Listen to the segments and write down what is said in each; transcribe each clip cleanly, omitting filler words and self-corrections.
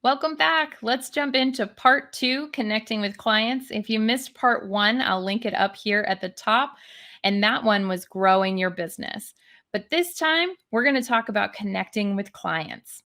Welcome back. Let's jump into part two, connecting with clients. If you missed part one, I'll link it up here at the top. And that one was growing your business. But this time, we're going to talk about connecting with clients.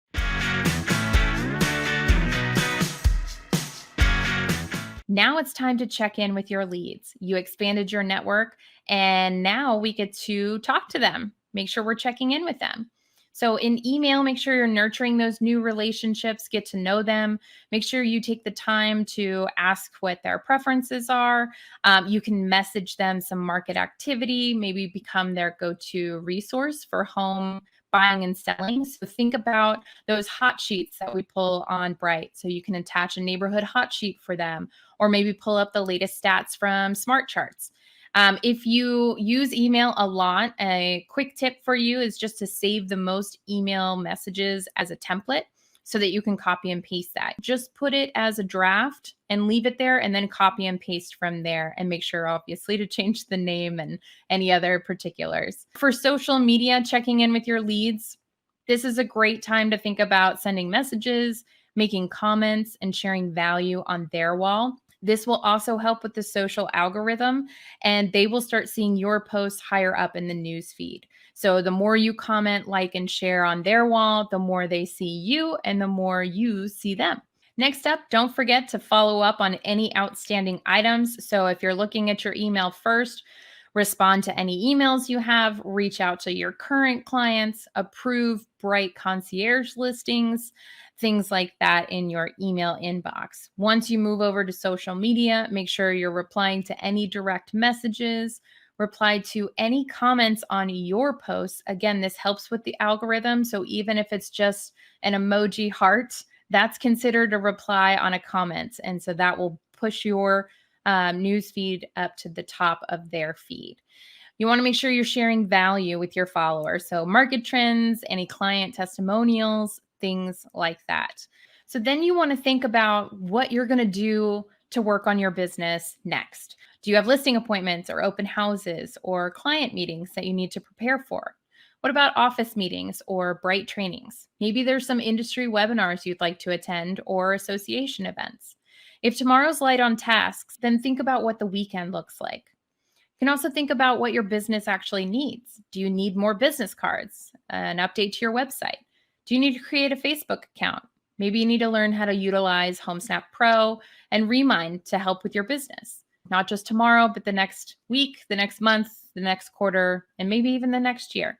Now it's time to check in with your leads. You expanded your network, and now we get to talk to them. Make sure we're checking in with them. So, in email, make sure you're nurturing those new relationships, get to know them. Make sure you take the time to ask what their preferences are. You can message them some market activity, maybe become their go to resource for home buying and selling. So, think about those hot sheets that we pull on Bright. So, you can attach a neighborhood hot sheet for them, or maybe pull up the latest stats from SmartCharts. If you use email a lot, a quick tip for you is just to save the most email messages as a template so that you can copy and paste that. Just put it as a draft and leave it there, and then copy and paste from there, and make sure obviously to change the name and any other particulars. For social media, checking in with your leads, this is a great time to think about sending messages, making comments, and sharing value on their wall. This will also help with the social algorithm, and they will start seeing your posts higher up in the news feed. So the more you comment, like, and share on their wall, the more they see you and the more you see them. Next up, don't forget to follow up on any outstanding items. So if you're looking at your email first, respond to any emails you have, reach out to your current clients, approve Bright Concierge listings, things like that in your email inbox. Once you move over to social media, make sure you're replying to any direct messages, reply to any comments on your posts. Again, this helps with the algorithm. So even if it's just an emoji heart, that's considered a reply on a comment. And so that will push your news feed up to the top of their feed. You want to make sure you're sharing value with your followers. So market trends, any client testimonials, things like that. So then you want to think about what you're going to do to work on your business next. Do you have listing appointments or open houses or client meetings that you need to prepare for? What about office meetings or Bright trainings? Maybe there's some industry webinars you'd like to attend or association events. If tomorrow's light on tasks, then think about what the weekend looks like. You can also think about what your business actually needs. Do you need more business cards, an update to your website? Do you need to create a Facebook account? Maybe you need to learn how to utilize HomeSnap Pro and Remind to help with your business. Not just tomorrow, but the next week, the next month, the next quarter, and maybe even the next year.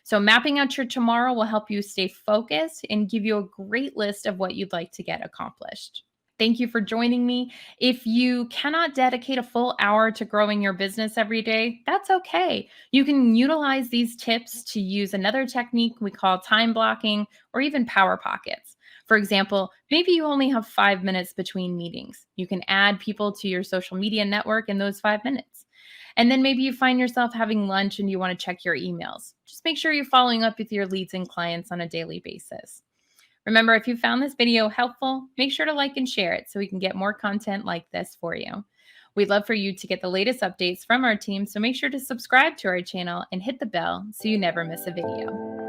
So mapping out your tomorrow will help you stay focused and give you a great list of what you'd like to get accomplished. Thank you for joining me. If you cannot dedicate a full hour to growing your business every day, that's okay. You can utilize these tips to use another technique we call time blocking, or even power pockets. For example, maybe you only have 5 minutes between meetings. You can add people to your social media network in those 5 minutes. And then maybe you find yourself having lunch and you want to check your emails. Just make sure you're following up with your leads and clients on a daily basis. Remember, if you found this video helpful, make sure to like and share it so we can get more content like this for you. We'd love for you to get the latest updates from our team, so make sure to subscribe to our channel and hit the bell so you never miss a video.